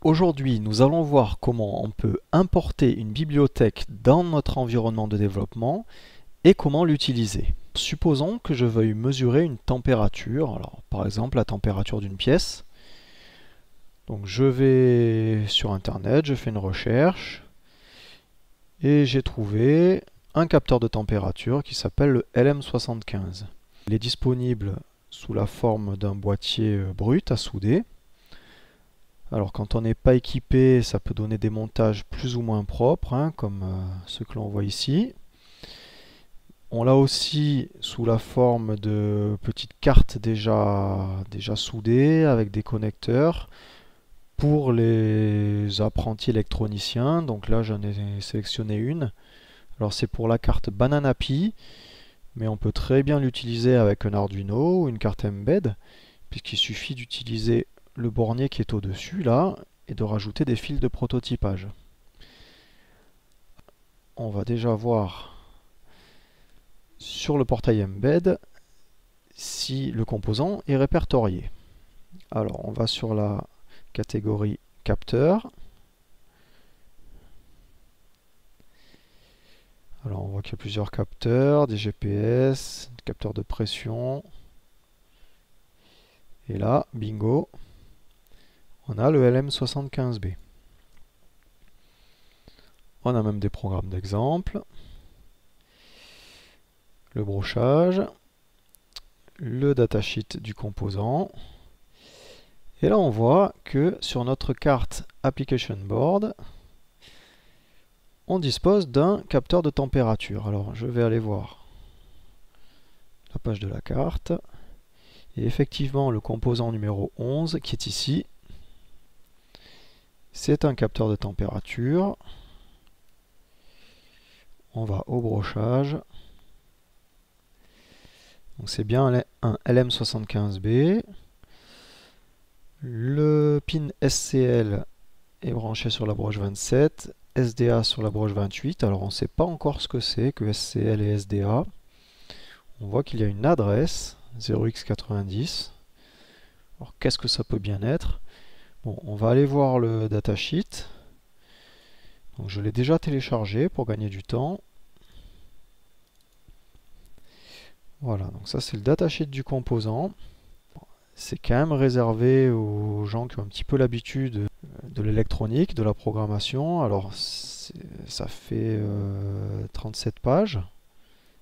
Aujourd'hui, nous allons voir comment on peut importer une bibliothèque dans notre environnement de développement et comment l'utiliser. Supposons que je veuille mesurer une température, alors par exemple la température d'une pièce. Donc je vais sur internet, je fais une recherche et j'ai trouvé un capteur de température qui s'appelle le LM75. Il est disponible sous la forme d'un boîtier brut à souder. Alors quand on n'est pas équipé, ça peut donner des montages plus ou moins propres, hein, comme ceux que l'on voit ici. On l'a aussi sous la forme de petites cartes déjà soudées avec des connecteurs pour les apprentis électroniciens. Donc là j'en ai sélectionné une. Alors c'est pour la carte Banana Pi, mais on peut très bien l'utiliser avec un Arduino ou une carte Mbed, puisqu'il suffit d'utiliser le bornier qui est au-dessus là et de rajouter des fils de prototypage. On va déjà voir sur le portail Mbed si le composant est répertorié. Alors on va sur la catégorie capteur. Alors on voit qu'il y a plusieurs capteurs, des GPS, des capteurs de pression. Et là, bingo, on a le LM75B. On a même des programmes d'exemple, le brochage, le datasheet du composant. Et là, on voit que sur notre carte Application Board, on dispose d'un capteur de température. Alors, je vais aller voir la page de la carte. Et effectivement, le composant numéro 11, qui est ici, c'est un capteur de température. On va au brochage. Donc c'est bien un LM75B. Le pin SCL est branché sur la broche 27, SDA sur la broche 28. Alors on ne sait pas encore ce que c'est que SCL et SDA. On voit qu'il y a une adresse 0x90. Alors qu'est-ce que ça peut bien être? Bon, on va aller voir le datasheet. Donc je l'ai déjà téléchargé pour gagner du temps. Voilà, donc ça c'est le datasheet du composant. C'est quand même réservé aux gens qui ont un petit peu l'habitude de l'électronique, de la programmation. Alors ça fait 37 pages.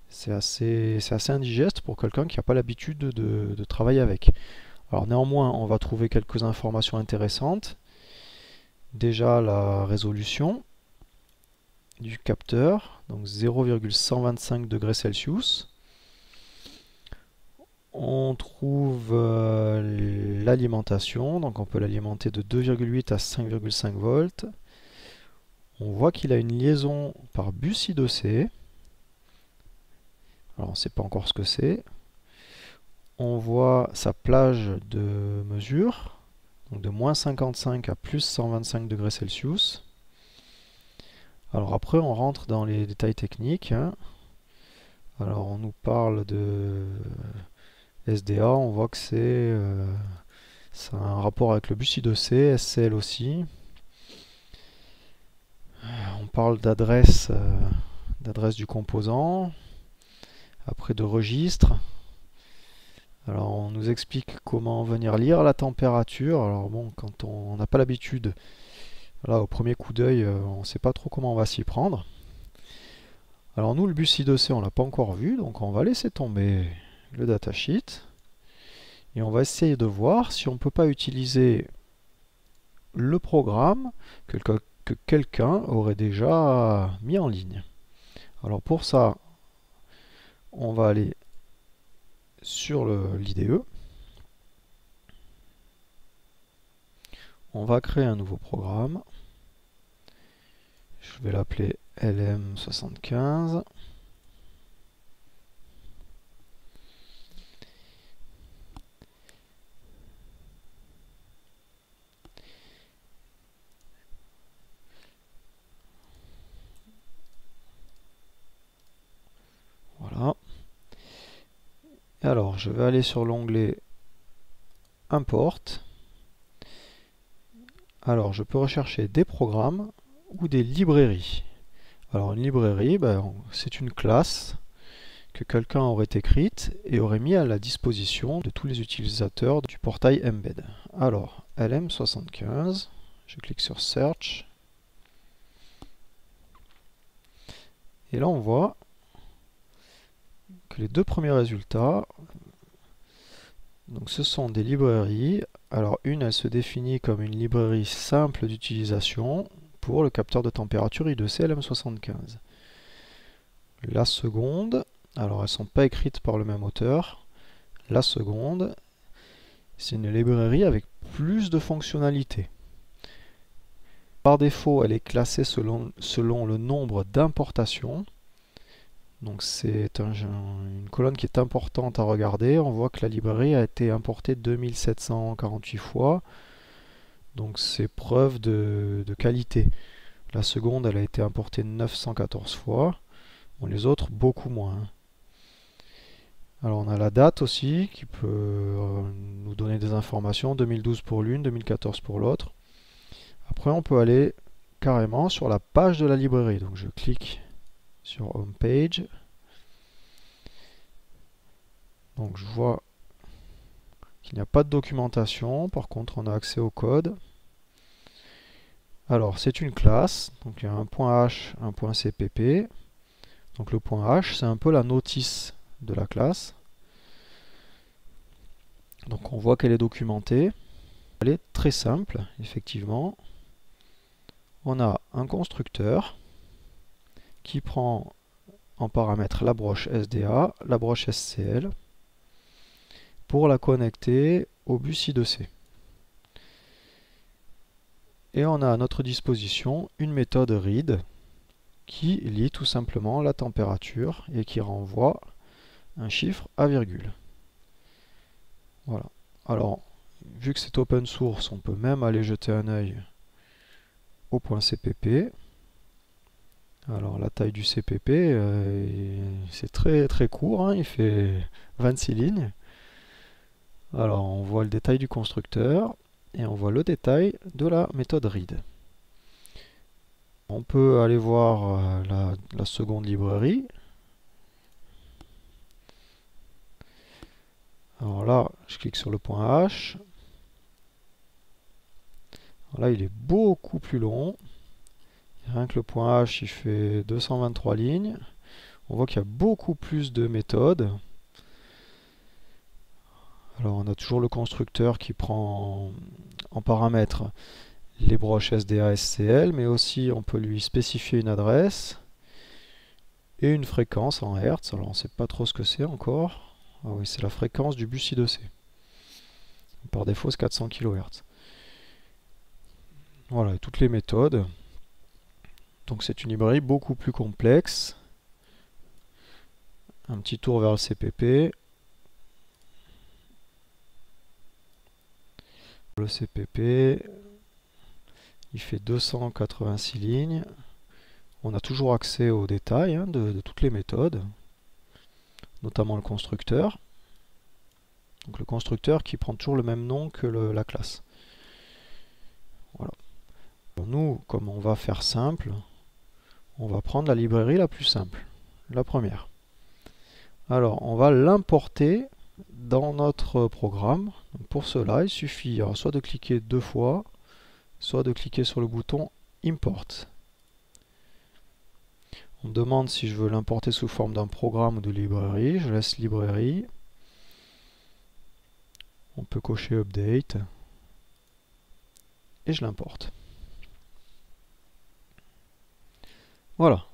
C'est assez indigeste pour quelqu'un qui n'a pas l'habitude de travailler avec. Alors néanmoins, on va trouver quelques informations intéressantes. Déjà la résolution du capteur, donc 0,125 degrés Celsius. On trouve l'alimentation, donc on peut l'alimenter de 2,8 à 5,5 volts. On voit qu'il a une liaison par bus I2C. Alors on ne sait pas encore ce que c'est. On voit sa plage de mesure, donc de moins 55 à plus 125 degrés Celsius. Alors après on rentre dans les détails techniques, hein. Alors on nous parle de SDA, on voit que c'est un rapport avec le bus I2C, SCL aussi. On parle d'adresse du composant, après de registre. Alors on nous explique comment venir lire la température. Alors bon, quand on n'a pas l'habitude, là au premier coup d'œil, on ne sait pas trop comment on va s'y prendre. Alors nous, le bus I2C, on l'a pas encore vu, donc on va laisser tomber le datasheet. Et on va essayer de voir si on ne peut pas utiliser le programme que quelqu'un aurait déjà mis en ligne. Alors pour ça, on va aller sur l'IDE. On va créer un nouveau programme. Je vais l'appeler LM75. Voilà. Et alors, je vais aller sur l'onglet Import. Alors, je peux rechercher des programmes ou des librairies. Alors, une librairie, c'est une classe que quelqu'un aurait écrite et aurait mis à la disposition de tous les utilisateurs du portail Embed. Alors, LM75, je clique sur Search. Et là, on voit que les deux premiers résultats, donc ce sont des librairies. Alors, une, elle se définit comme une librairie simple d'utilisation pour le capteur de température I2C LM75. La seconde, alors elles ne sont pas écrites par le même auteur. La seconde, c'est une librairie avec plus de fonctionnalités. Par défaut, elle est classée selon le nombre d'importations. Donc c'est une colonne qui est importante à regarder. On voit que la librairie a été importée 2748 fois. Donc c'est preuve de qualité. La seconde, elle a été importée 914 fois. Bon, les autres, beaucoup moins. Alors on a la date aussi qui peut nous donner des informations. 2012 pour l'une, 2014 pour l'autre. Après on peut aller carrément sur la page de la librairie. Donc je clique sur Home Page. Donc je vois qu'il n'y a pas de documentation. Par contre on a accès au code. Alors c'est une classe. Donc il y a un .h, un .cpp. Donc le .h c'est un peu la notice de la classe. Donc on voit qu'elle est documentée. Elle est très simple, effectivement. On a un constructeur qui prend en paramètre la broche SDA, la broche SCL, pour la connecter au bus I2C. Et on a à notre disposition une méthode read qui lit tout simplement la température et qui renvoie un chiffre à virgule. Voilà. Alors, vu que c'est open source, on peut même aller jeter un œil au .cpp. Alors la taille du CPP, c'est très très court, hein, il fait 26 lignes. Alors on voit le détail du constructeur et on voit le détail de la méthode read. On peut aller voir la seconde librairie. Alors là, je clique sur le .h. Alors là, il est beaucoup plus long. Rien que le .h, il fait 223 lignes. On voit qu'il y a beaucoup plus de méthodes. Alors on a toujours le constructeur qui prend en paramètre les broches SDA, SCL, mais aussi on peut lui spécifier une adresse et une fréquence en Hertz. Alors on ne sait pas trop ce que c'est encore. Ah oui, c'est la fréquence du bus I2C. Par défaut, c'est 400 kHz. Voilà, toutes les méthodes. Donc c'est une librairie beaucoup plus complexe. Un petit tour vers le CPP. Le CPP, il fait 286 lignes. On a toujours accès aux détails de toutes les méthodes, notamment le constructeur. Donc le constructeur qui prend toujours le même nom que la classe. Voilà. Pour nous, comme on va faire simple, on va prendre la librairie la plus simple, la première. Alors, on va l'importer dans notre programme. Donc pour cela, il suffit soit de cliquer deux fois, soit de cliquer sur le bouton Import. On me demande si je veux l'importer sous forme d'un programme ou de librairie. Je laisse librairie. On peut cocher Update. Et je l'importe. Voilà.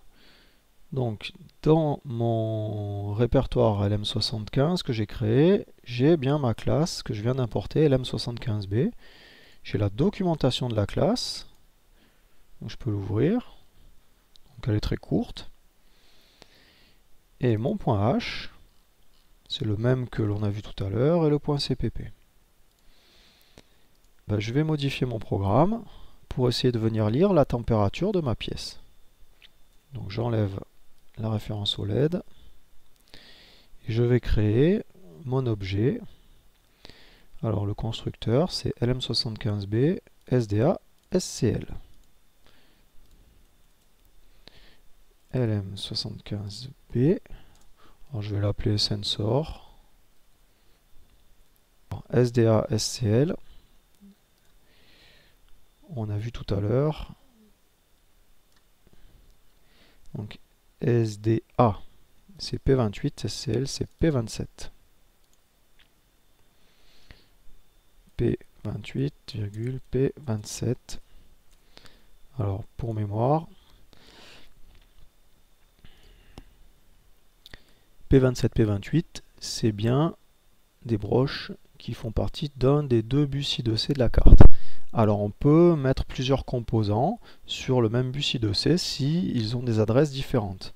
Donc, dans mon répertoire LM75 que j'ai créé, j'ai bien ma classe que je viens d'importer, LM75B. J'ai la documentation de la classe. Donc, je peux l'ouvrir. Donc, elle est très courte. Et mon .h, c'est le même que l'on a vu tout à l'heure, et le .cpp. Je vais modifier mon programme pour essayer de venir lire la température de ma pièce. Donc j'enlève la référence au LED et je vais créer mon objet. Alors le constructeur c'est LM75B SDA SCL. LM75B. Alors, je vais l'appeler sensor. SDA SCL. On a vu tout à l'heure. Donc SDA c'est P28, SCL c'est P27. P28, P27. Alors pour mémoire, P27, P28, c'est bien des broches qui font partie d'un des deux bus I2C de la carte. Alors on peut mettre plusieurs composants sur le même bus I2C si ils ont des adresses différentes.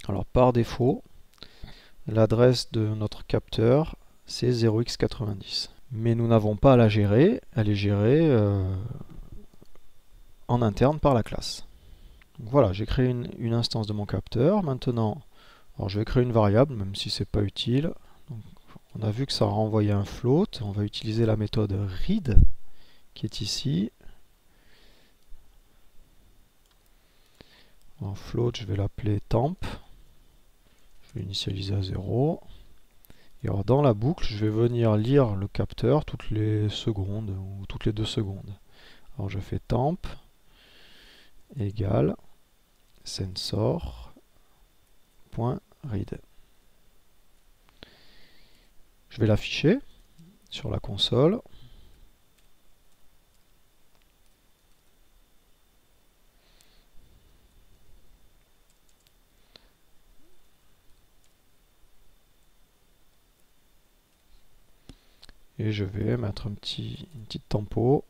Alors par défaut, l'adresse de notre capteur c'est 0x90. Mais nous n'avons pas à la gérer, elle est gérée en interne par la classe. Donc voilà, j'ai créé une instance de mon capteur. Maintenant, alors je vais créer une variable, même si c'est pas utile. Donc, on a vu que ça a renvoyé un float. On va utiliser la méthode read qui est ici. En float, je vais l'appeler temp. Je vais initialiser à 0. Et alors dans la boucle, je vais venir lire le capteur toutes les secondes ou toutes les 2 secondes. Alors je fais temp égale sensor.read. Je vais l'afficher sur la console. Et je vais mettre une petite tempo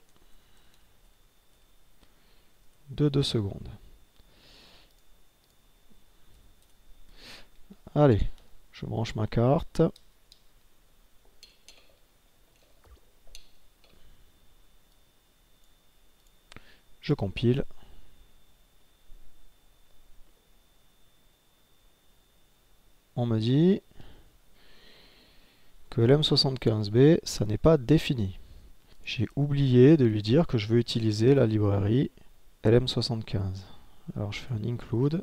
de 2 secondes. Allez, je branche ma carte. Je compile. On me dit que l'M75B, ça n'est pas défini. J'ai oublié de lui dire que je veux utiliser la librairie LM75. Alors je fais un include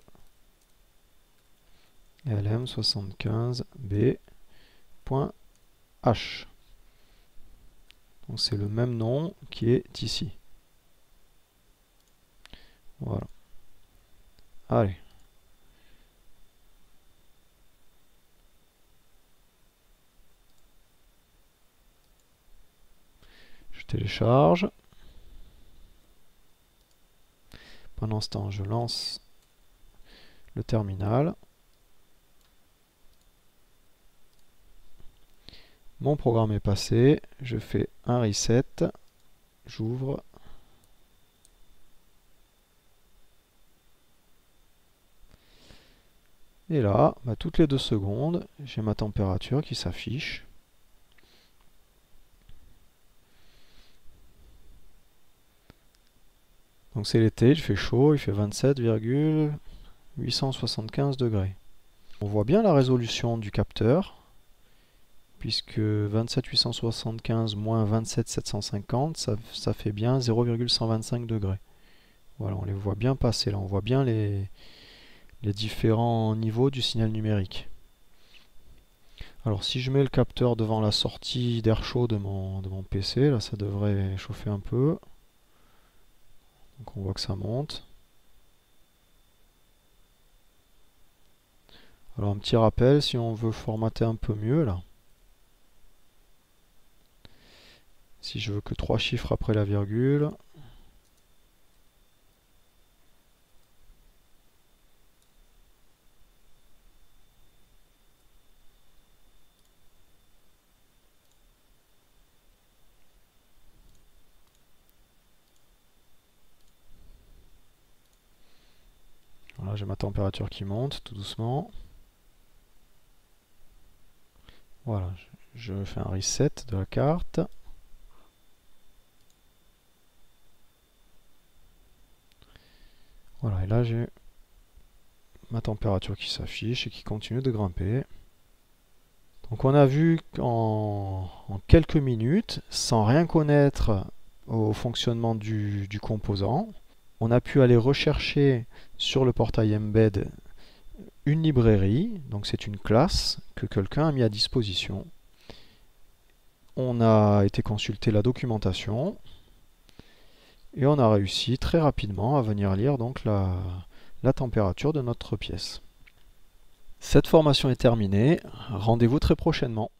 lm75b.h. Donc c'est le même nom qui est ici. Voilà. Allez. Je télécharge. Pendant ce temps, je lance le terminal. Mon programme est passé. Je fais un reset. J'ouvre. Et là, toutes les 2 secondes, j'ai ma température qui s'affiche. Donc c'est l'été, il fait chaud, il fait 27,875 degrés. On voit bien la résolution du capteur, puisque 27875 moins 27750, ça fait bien 0,125 degrés. Voilà, on les voit bien passer là, on voit bien les différents niveaux du signal numérique. Alors si je mets le capteur devant la sortie d'air chaud de mon PC, là ça devrait chauffer un peu. Donc on voit que ça monte. Alors un petit rappel, si on veut formater un peu mieux là. Si je veux que 3 chiffres après la virgule. Voilà, j'ai ma température qui monte tout doucement. Voilà, je fais un reset de la carte. Voilà, et là j'ai ma température qui s'affiche et qui continue de grimper. Donc on a vu qu'en quelques minutes, sans rien connaître au fonctionnement du composant. On a pu aller rechercher sur le portail Embed une librairie, donc c'est une classe que quelqu'un a mis à disposition. On a été consulter la documentation et on a réussi très rapidement à venir lire donc la température de notre pièce. Cette formation est terminée, rendez-vous très prochainement.